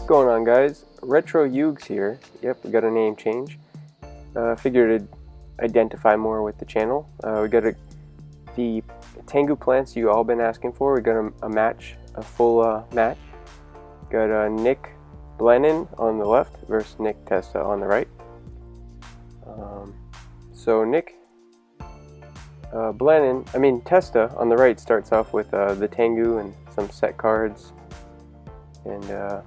What's going on, guys? Retro Yugs here. Yep, we got a name change. Figured to identify more with the channel. We got the Tengu plants you all been asking for. We got a match, a full match. Got Nick Blennon on the left versus Nick Testa on the right. So Nick Testa on the right starts off with the Tengu and some set cards, and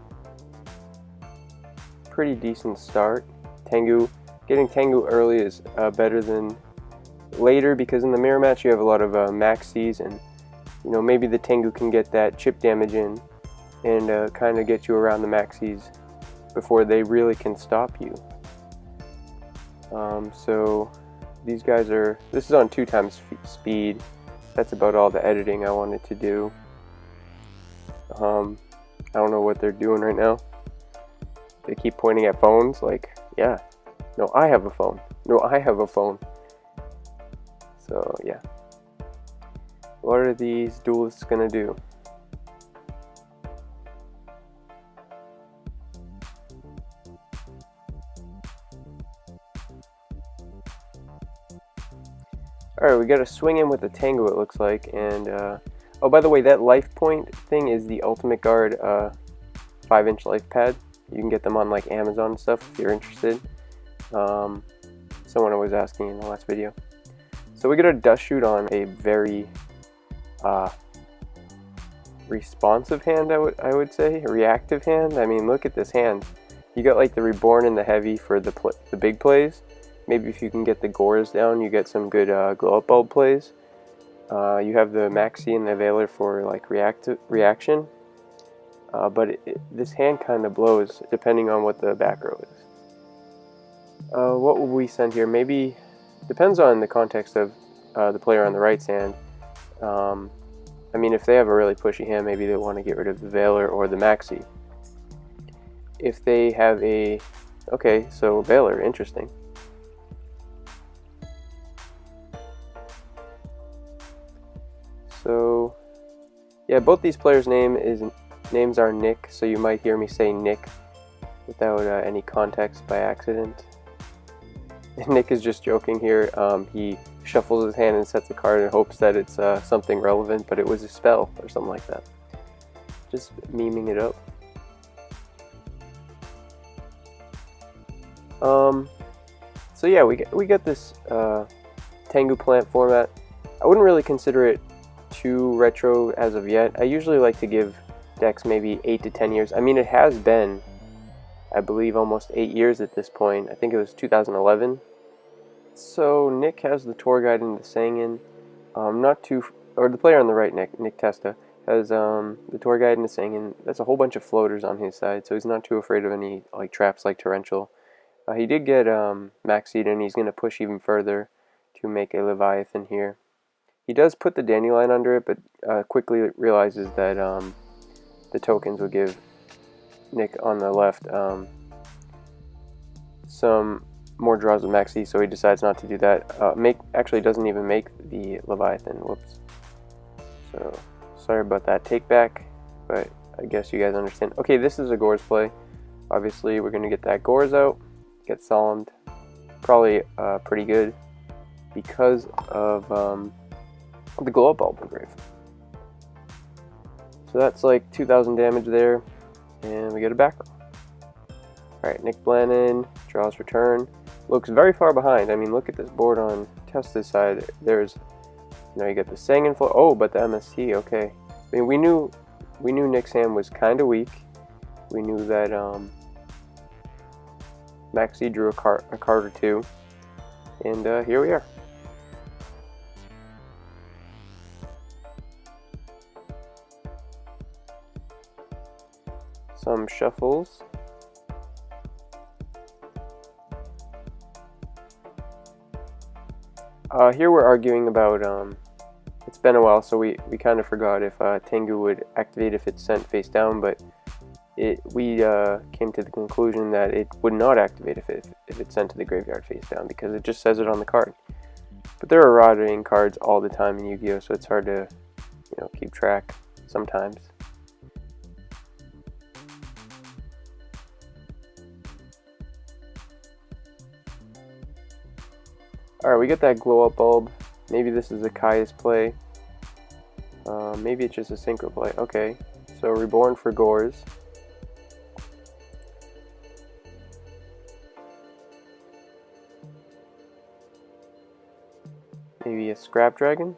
pretty decent start. Getting Tengu early is better than later, because in the mirror match you have a lot of maxis, and maybe the Tengu can get that chip damage in and kind of get you around the maxis before they really can stop you. So these guys this is on 2x speed. That's about all the editing I wanted to do. I don't know what they're doing right now. They keep pointing at phones like, yeah, no, I have a phone. No, I have a phone. So yeah. What are these duelists gonna do? Alright, we got to swing in with the Tengu, it looks like, and oh, by the way, that life point thing is the Ultimate Guard 5-inch life pad. You can get them on like Amazon and stuff if you're interested. Someone was asking in the last video. So we got a dust shoot on a very responsive hand, I would say, a reactive hand. I mean, look at this hand. You got like the Reborn and the Heavy for the big plays. Maybe if you can get the Gores down, you get some good glow-up bulb plays. You have the Maxi and the Veiler for like reaction. But this hand kind of blows depending on what the back row is. What will we send here? Maybe, depends on the context of the player on the right's hand. I mean, if they have a really pushy hand, maybe they want to get rid of the Veiler or the Maxi. If they have okay, so Veiler, interesting. So, yeah, both these players' names are Nick, so you might hear me say Nick without any context by accident. And Nick is just joking here. He shuffles his hand and sets a card and hopes that it's something relevant, but it was a spell or something like that. Just memeing it up. So yeah, we get this Tengu plant format. I wouldn't really consider it too retro as of yet. I usually like to give decks maybe 8 to 10 years. I mean, it has been, I believe, almost 8 years at this point. I think it was 2011. So Nick has the tour guide and the Sangin. The player on the right, Nick Testa, has the tour guide and the Sangin. That's a whole bunch of floaters on his side, so he's not too afraid of any like traps like Torrential. He did get Maxied, and he's going to push even further to make a Leviathan here. He does put the Dandelion under it, but quickly realizes that the tokens will give Nick on the left some more draws with Maxi, so he decides not to do that. Actually doesn't even make the Leviathan. Whoops. So sorry about that take back, but I guess you guys understand. Okay, this is a Gores play. Obviously, we're going to get that Gores out, get Solemned. Probably pretty good because of the glow-up bulb engrave. So that's like 2,000 damage there, and we get a back row. Alright, Nick Blennon draws return. Looks very far behind. I mean, look at this board on Testa's side. There's, you get the Sangin flow. Oh, but the MST, okay. I mean, we knew Nick's hand was kind of weak. We knew that Maxi drew a card or two, and here we are. Some shuffles. Here we're arguing about, it's been a while, so we kind of forgot if Tengu would activate if it's sent face down, but we came to the conclusion that it would not activate if it's sent to the graveyard face down, because it just says it on the card. But there are rotating cards all the time in Yu-Gi-Oh, so it's hard to keep track sometimes. Alright, we get that glow up bulb. Maybe this is a Kai's play. Maybe it's just a synchro play. Okay, so Reborn for Gores. Maybe a Scrap Dragon.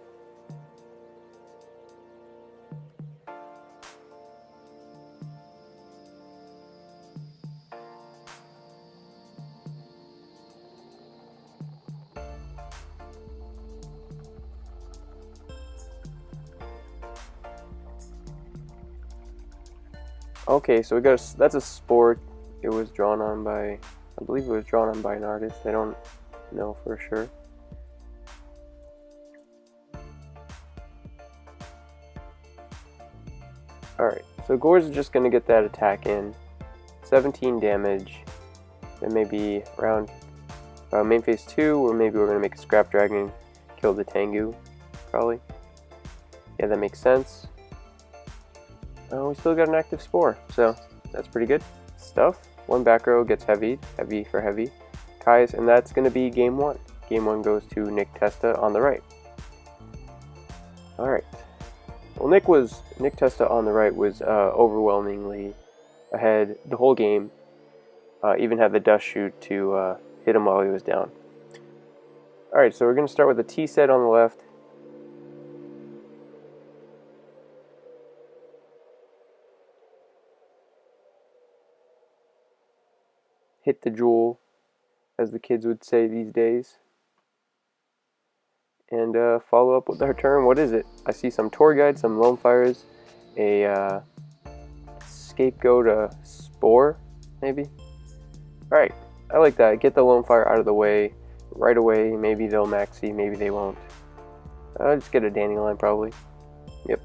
Okay, so we got that's a sport. It was drawn on by, I believe it was drawn on by an artist. I don't know for sure. Alright, so Gores is just going to get that attack in. 17 damage. Then maybe around main phase 2, or maybe we're going to make a Scrap Dragon, kill the Tengu, probably. Yeah, that makes sense. We still got an active Spore, so that's pretty good stuff. One back row gets heavy for heavy. Kai's, and that's going to be game 1. Game 1 goes to Nick Testa on the right. Alright. Well, Nick Testa on the right was overwhelmingly ahead the whole game. Even had the dust shoot to hit him while he was down. Alright, so we're going to start with a T set on the left. Hit the jewel, as the kids would say these days. And follow up with our turn. What is it? I see some tour guides, some lone fires, a scapegoat, spore, maybe. Alright, I like that. Get the lone fire out of the way right away. Maybe they'll maxi, maybe they won't. I'll just get a dandelion probably. Yep.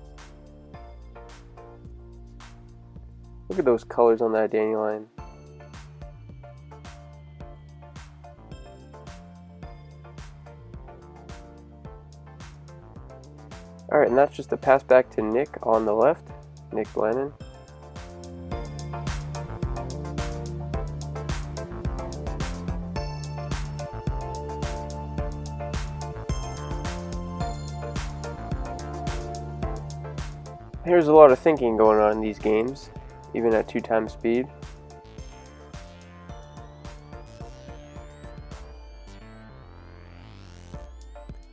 Look at those colors on that dandelion. Alright, and that's just a pass back to Nick on the left. Nick Blannon. There's a lot of thinking going on in these games, even at 2x speed.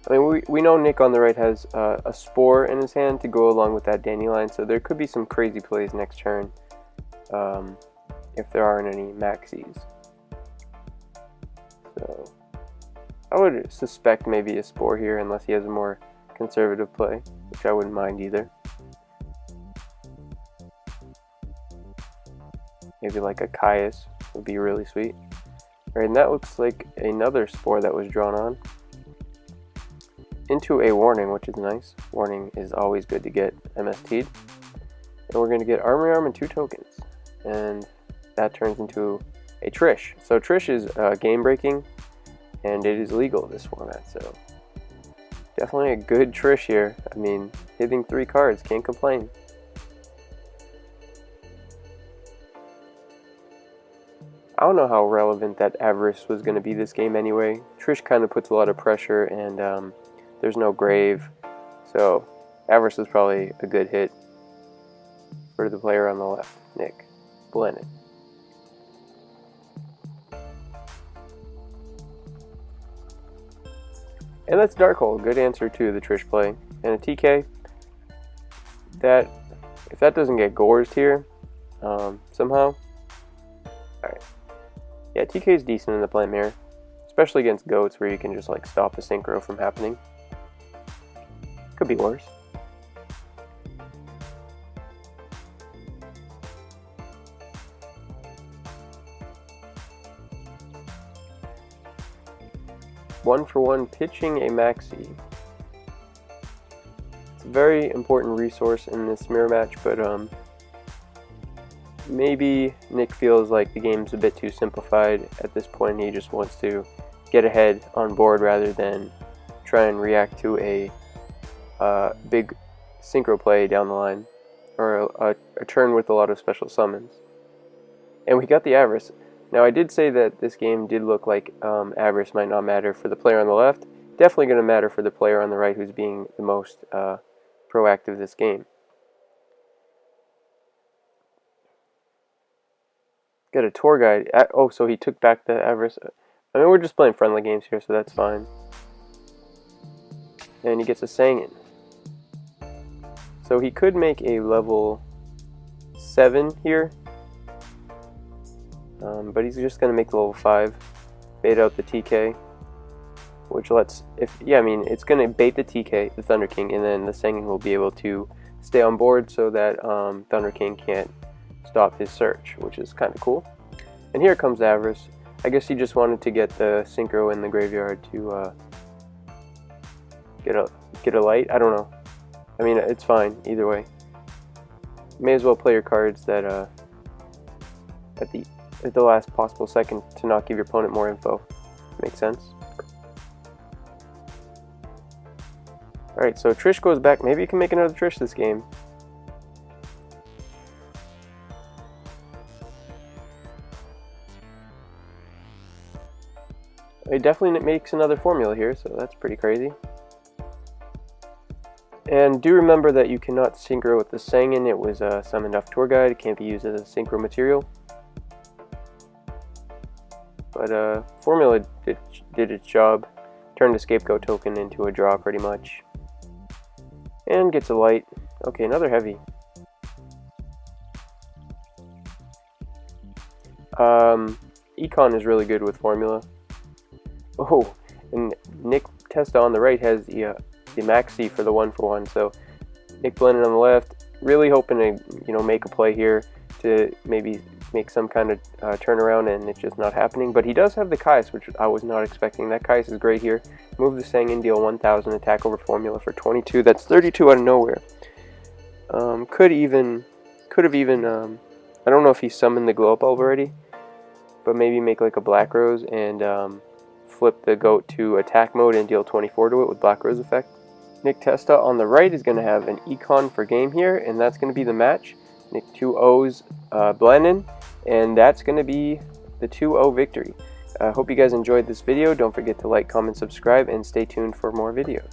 I mean, we know Nick on the right has a Spore in his hand to go along with that dandelion, so there could be some crazy plays next turn if there aren't any maxis. So I would suspect maybe a Spore here unless he has a more conservative play, which I wouldn't mind either. Maybe like a Caius would be really sweet. Alright, and that looks like another Spore that was drawn on. Into a warning, which is nice. Warning is always good to get MST'd. And we're going to get Armory Arm and 2 tokens. And that turns into a Trish. So Trish is game breaking, and it is legal this format. So definitely a good Trish here. I mean, hitting 3 cards, can't complain. I don't know how relevant that Avarice was going to be this game anyway. Trish kind of puts a lot of pressure, and there's no grave, so Avarice is probably a good hit for the player on the left, Nick Blannon. And that's Darkhold, good answer to the Trish play. And a TK, that if that doesn't get Gores here somehow, alright. Yeah, TK is decent in the Plant Mirror, especially against goats where you can just like stop a synchro from happening. Could be worse. One for one pitching a maxi. It's a very important resource in this mirror match, but maybe Nick feels like the game's a bit too simplified at this point. He just wants to get ahead on board rather than try and react to a big synchro play down the line, or a turn with a lot of special summons. And we got the Avarice. Now, I did say that this game did look like avarice might not matter for the player on the left. Definitely going to matter for the player on the right who's being the most proactive this game. Got a tour guide. Oh, so he took back the avarice. I mean, we're just playing friendly games here, so that's fine. And he gets a Sangin. So he could make a level 7 here. But he's just going to make the level 5. Bait out the TK. Which lets, I mean, it's going to bait the TK, the Thunder King, and then the Sangin will be able to stay on board so that Thunder King can't stop his search, which is kind of cool. And here comes Avarice. I guess he just wanted to get the Synchro in the graveyard to get a light. I don't know. I mean, it's fine either way. May as well play your cards that at the last possible second to not give your opponent more info. Makes sense. Alright, so Trish goes back. Maybe you can make another Trish this game. It definitely makes another formula here, so that's pretty crazy. And do remember that you cannot synchro with the Sangin. It was summoned off Tour Guide. It can't be used as a synchro material. But formula did its job. Turned the Scapegoat token into a draw pretty much. And gets a light. Okay, another heavy. Econ is really good with formula. Oh, and Nick Testa on the right has the Maxi for the 1-for-1. So Nick Blennon on the left, really hoping to make a play here to maybe make some kind of turnaround, and it's just not happening. But he does have the Kais, which I was not expecting. That Kais is great here. Move the Sangin, deal 1,000, attack over formula for 22. That's 32 out of nowhere. Could have even I don't know if he summoned the Glow Up Bulb already, but maybe make like a Black Rose and flip the goat to attack mode and deal 24 to it with Black Rose effect. Nick Testa on the right is going to have an Econ for game here, and that's going to be the match. Nick 2-0's Blennon, and that's going to be the 2-0 victory. I hope you guys enjoyed this video. Don't forget to like, comment, subscribe, and stay tuned for more videos.